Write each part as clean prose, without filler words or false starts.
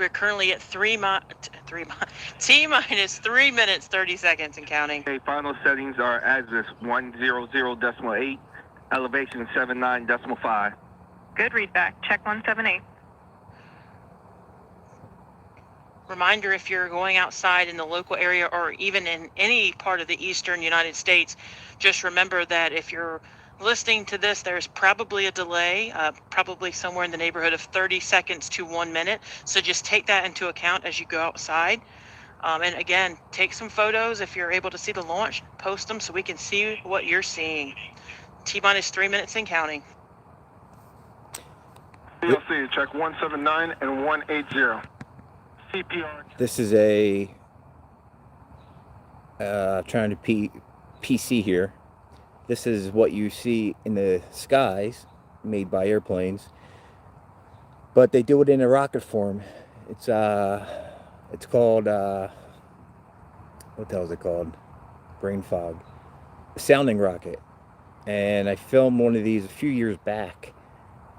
We're currently at T minus 3 minutes, 30 seconds and counting. Okay, final settings are azimuth 100.8, elevation 79.5. Good, read back. Check 178. Reminder, if you're going outside in the local area or even in any part of the eastern United States, just remember that if you're listening to this, there's probably a delay, probably somewhere in the neighborhood of 30 seconds to 1 minute. So just take that into account as you go outside. And again, take some photos. If you're able to see the launch, post them so we can see what you're seeing. T minus 3 minutes and counting. PLC, check 179 and 180. CPR. This is a trying to PC here. This is what you see in the skies made by airplanes, but they do it in a rocket form. It's called what the hell is it called? Brain fog. A sounding rocket. And I filmed one of these a few years back.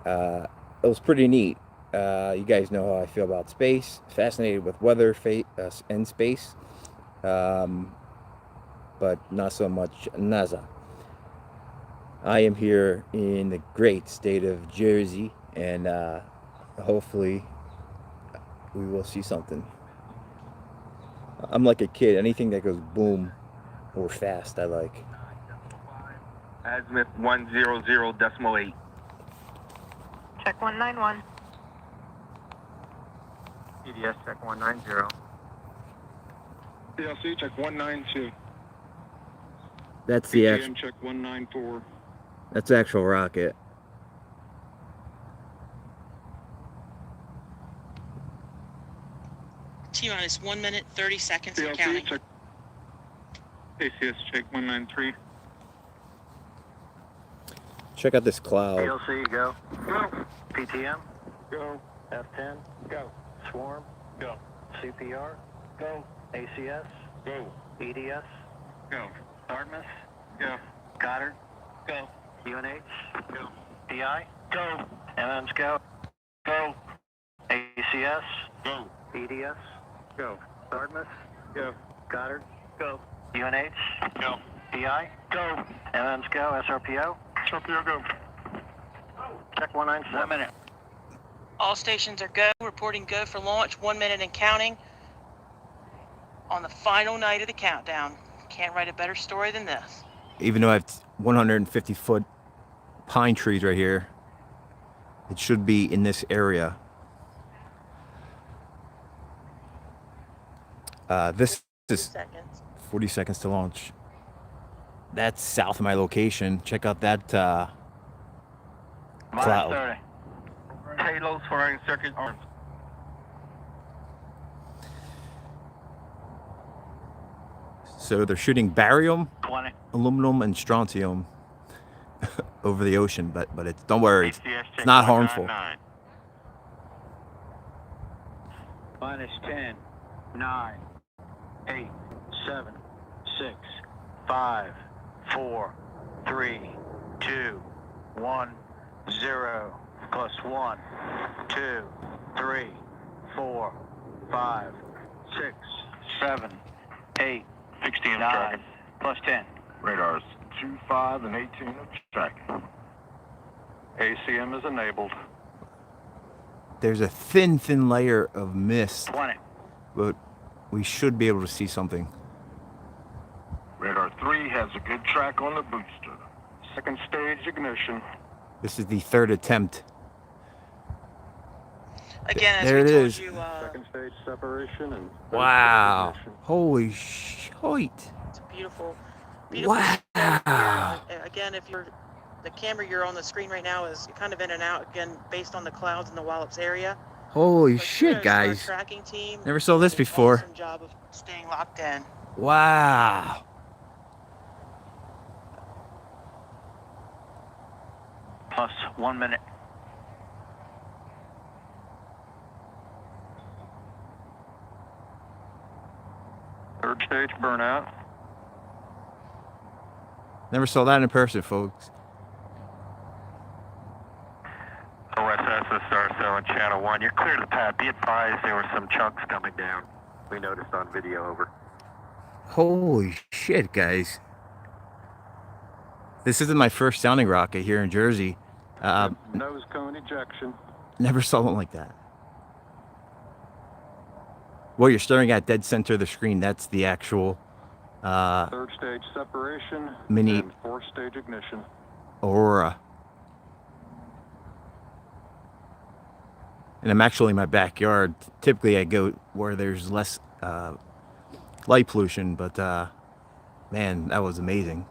It was pretty neat. You guys know how I feel about space. Fascinated with weather and space, but not so much NASA. I am here in the great state of Jersey, and hopefully we will see something. I'm like a kid. Anything that goes boom or fast, I like. Azimuth 100.8. Check 191. EDS check 190. PLC check 192. That's the PTM check 194. That's the actual rocket. T minus 1 minute, 30 seconds and PLC counting. check. ACS check 193. Check out this cloud. PLC, go. Go. PTM, Go. F10, Go. Swarm, Go. CPR, Go. ACS, Go. EDS, Go. Dartmouth, Go. Goddard, Go. UNH, Go. PI, Go. MM's go, Go. ACS, Go. EDS, Go. Dartmouth, Go. Goddard, Go. UNH, Go. PI, Go. MM's go, SRPO, Scorpio, go. check 197. 1 minute. All stations are go. Reporting go for launch. 1 minute and counting. On the final night of the countdown. Can't write a better story than this. Even though I have 150-foot pine trees right here, it should be in this area. This is Seconds. 40 seconds to launch. That's south of my location. Check out that cloud. 30. Halos firing circuit arms. So they're shooting barium, 20. aluminum, and strontium over the ocean, but it's, don't worry, ACS check it's not harmful. 199. Minus 10, 9, 8, 7, 6, 5, 4, 3, 2, 1, 0, plus 1, 2, 3, 4, 5, 6, 7, 8, 16 9, tracking. plus 10. Radars 2, 5, and 18 are tracking. ACM is enabled. There's a thin layer of mist, 20. but we should be able to see something. Radar 3 has a good track on the booster. Second stage ignition. This is the third attempt. Again, as There we it told is. you, Second stage separation and Wow. Holy shit. it's a beautiful, beautiful. Wow. Again, if you're the camera you're on the screen right now is kind of in and out again based on the clouds in the Wallops area. Holy But shit, kudos to our guys. tracking team. Never saw this Did an before. Awesome job of staying locked in. Wow. Plus 1 minute. third stage burnout. Never saw that in person, folks. OSS is Star 7 channel 1, you're clear to the pad. Be advised there were some chunks coming down. We noticed on video, over. Holy shit, guys. This isn't my first sounding rocket here in Jersey. Nose cone ejection. Never saw one like that. Well, you're staring at dead center of the screen. That's the actual Third stage separation. Mini- And fourth stage ignition. Aurora. And I'm actually in my backyard. Typically I go where there's less light pollution, but man, that was amazing.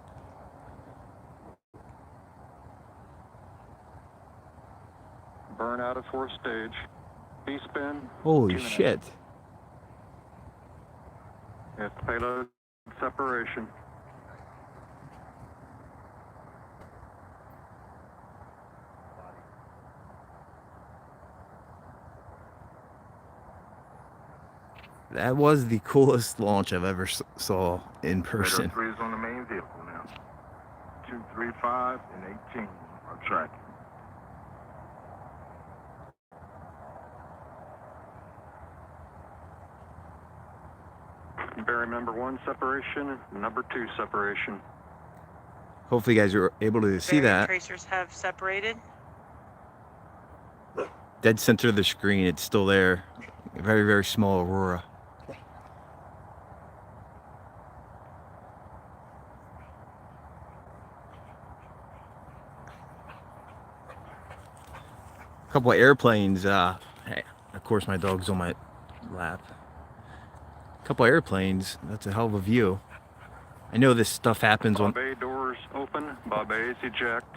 Burn out of fourth stage. V-spin. Holy 2 minutes. shit. It's payload separation. That was the coolest launch I've ever saw in person. Radar 3 is on the main vehicle now. 2, 3, 5, and 18 are tracking. Barry number 1 separation, number 2 separation. Hopefully you guys are able to see Variant that. tracers have separated. Dead center of the screen, it's still there. Very, very small aurora. A couple of airplanes. Hey, of course, my dog's on my lap. A couple of airplanes. That's a hell of a view. I know this stuff happens Bob A doors open, Bob A's eject.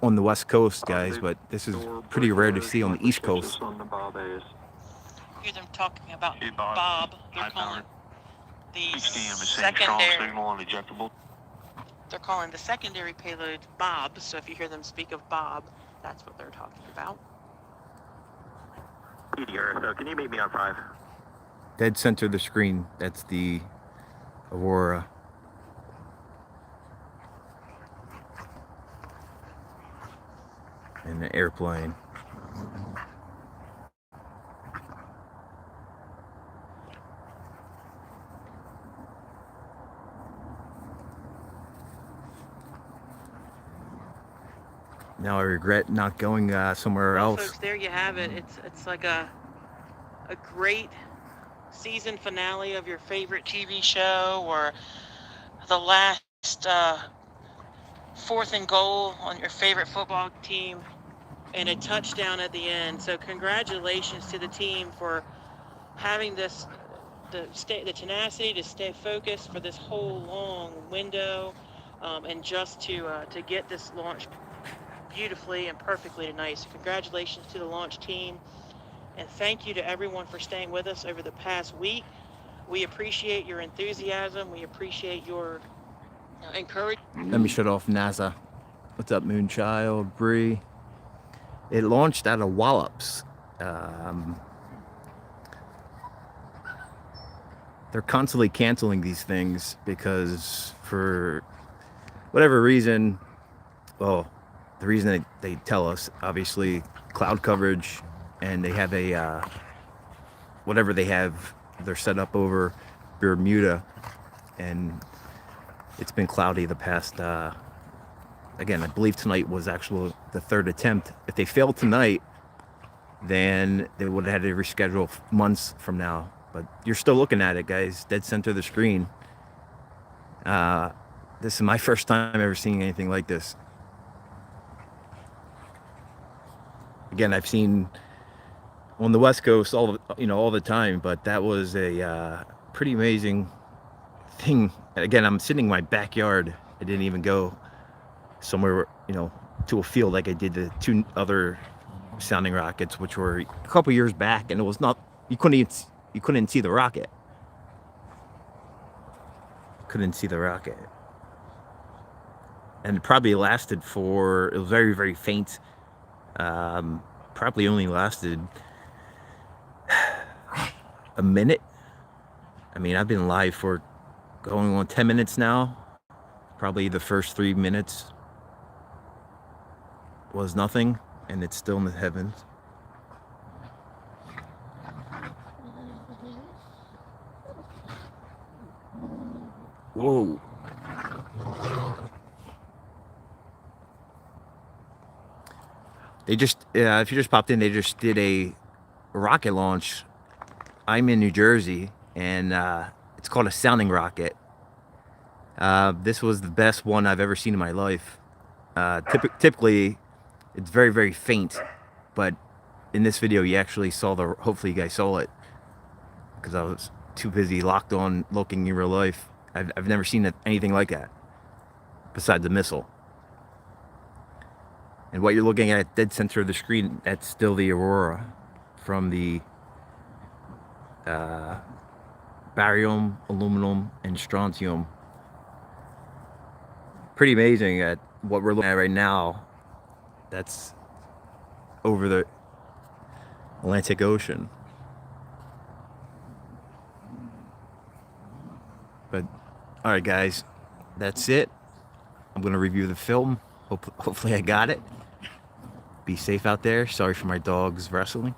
on the West Coast, guys, but this is pretty rare to see on the East Coast. On the Bob A's. Hear them talking about Hey, Bob. Bob. They're High calling the PCM is saying strong secondary. signal on ejectable. They're calling the secondary payload Bob. So if you hear them speak of Bob, that's what they're talking about. PDR, so can you meet me on 5? Dead center of the screen. That's the aurora. And the airplane. Now I regret not going somewhere Well, else. folks, there you have it. It's like a great season finale of your favorite TV show, or the last 4th and goal on your favorite football team, and a touchdown at the end. So congratulations to the team for having the tenacity to stay focused for this whole long window, and just to get this launch beautifully and perfectly tonight. So congratulations to the launch team, and thank you to everyone for staying with us over the past week. We appreciate your enthusiasm. We appreciate your encouragement. Let me shut off NASA. What's up, Moonchild, Bree? It launched out of Wallops. They're constantly canceling these things because, for whatever reason, well, the reason they tell us, obviously, cloud coverage, and they have a whatever they have, they're set up over Bermuda, and it's been cloudy the past, again, I believe tonight was actually the 3rd attempt. If they failed tonight, then they would have had to reschedule months from now. But you're still looking at it, guys. Dead center of the screen. This is my first time ever seeing anything like this. Again, I've seen on the West Coast all the time, but that was a pretty amazing thing. Again, I'm sitting in my backyard. I didn't even go somewhere, to a field like I did the 2 other sounding rockets, which were a couple years back, and it was not, you couldn't see the rocket. Couldn't see the rocket. And it probably lasted for, it was very, very faint. Probably only lasted a minute. I mean, I've been live for going on 10 minutes now. Probably the first 3 minutes was nothing, and it's still in the heavens. Whoa. They just, if you just popped in, they just did a rocket launch. I'm in New Jersey, and it's called a sounding rocket. This was the best one I've ever seen in my life. Typically, it's very, very faint, but in this video, you actually saw the, hopefully you guys saw it, because I was too busy locked on looking in real life. I've never seen anything like that, besides the missile. And what you're looking at dead center of the screen, that's still the aurora from the barium, aluminum, and strontium. Pretty amazing at what we're looking at right now. That's over the Atlantic Ocean. But all right, guys, that's it. I'm gonna review the film. Hopefully I got it. Be safe out there. Sorry for my dogs wrestling.